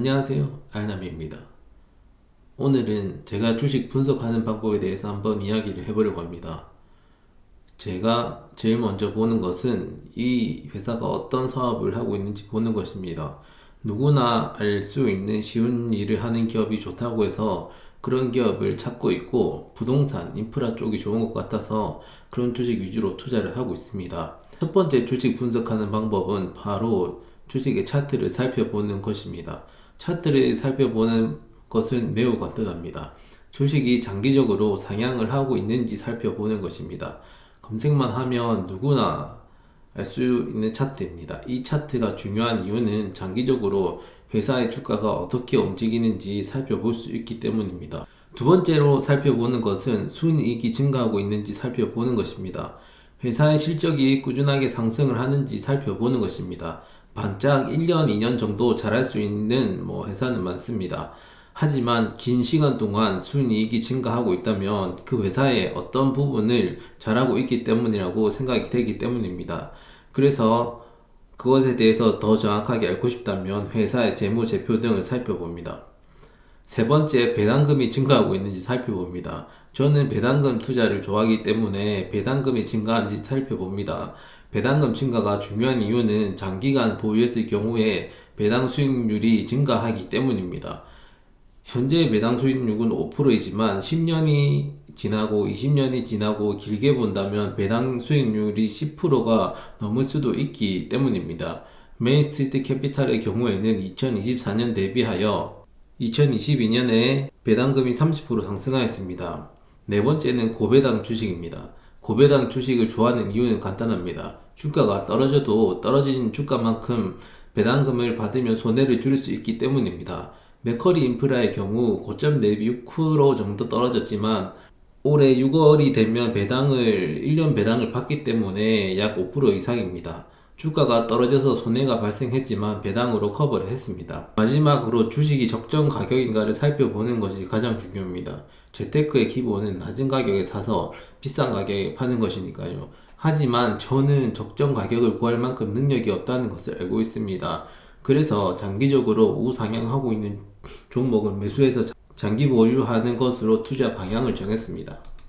안녕하세요, 알남입니다. 오늘은 제가 주식 분석하는 방법에 대해서 한번 이야기를 해보려고 합니다. 제가 제일 먼저 보는 것은 이 회사가 어떤 사업을 하고 있는지 보는 것입니다. 누구나 알 수 있는 쉬운 일을 하는 기업이 좋다고 해서 그런 기업을 찾고 있고, 부동산, 인프라 쪽이 좋은 것 같아서 그런 주식 위주로 투자를 하고 있습니다. 첫 번째 주식 분석하는 방법은 바로 주식의 차트를 살펴보는 것입니다. 차트를 살펴보는 것은 매우 간단합니다. 주식이 장기적으로 상향을 하고 있는지 살펴보는 것입니다. 검색만 하면 누구나 알 수 있는 차트입니다. 이 차트가 중요한 이유는 장기적으로 회사의 주가가 어떻게 움직이는지 살펴볼 수 있기 때문입니다. 두 번째로 살펴보는 것은 순이익이 증가하고 있는지 살펴보는 것입니다. 회사의 실적이 꾸준하게 상승을 하는지 살펴보는 것입니다. 반짝 1년, 2년 정도 잘할 수 있는 회사는 많습니다. 하지만 긴 시간 동안 순이익이 증가하고 있다면 그 회사의 어떤 부분을 잘하고 있기 때문이라고 생각이 되기 때문입니다. 그래서 그것에 대해서 더 정확하게 알고 싶다면 회사의 재무제표 등을 살펴봅니다. 세 번째, 배당금이 증가하고 있는지 살펴봅니다. 저는 배당금 투자를 좋아하기 때문에 배당금이 증가하는지 살펴봅니다. 배당금 증가가 중요한 이유는 장기간 보유했을 경우에 배당 수익률이 증가하기 때문입니다. 현재 배당 수익률은 5%이지만 10년이 지나고 20년이 지나고 길게 본다면 배당 수익률이 10%가 넘을 수도 있기 때문입니다. 메인스트리트 캐피탈의 경우에는 2024년 대비하여 2022년에 배당금이 30% 상승하였습니다. 네 번째는 고배당 주식입니다. 고배당 주식을 좋아하는 이유는 간단합니다. 주가가 떨어져도 떨어진 주가만큼 배당금을 받으면 손해를 줄일 수 있기 때문입니다. 맥커리 인프라의 경우 고점 대비 6% 정도 떨어졌지만 올해 6월이 되면 1년 배당을 받기 때문에 약 5% 이상입니다. 주가가 떨어져서 손해가 발생했지만 배당으로 커버를 했습니다. 마지막으로 주식이 적정 가격인가를 살펴보는 것이 가장 중요합니다. 재테크의 기본은 낮은 가격에 사서 비싼 가격에 파는 것이니까요. 하지만 저는 적정 가격을 구할 만큼 능력이 없다는 것을 알고 있습니다. 그래서 장기적으로 우상향하고 있는 종목은 매수해서 장기 보유하는 것으로 투자 방향을 정했습니다.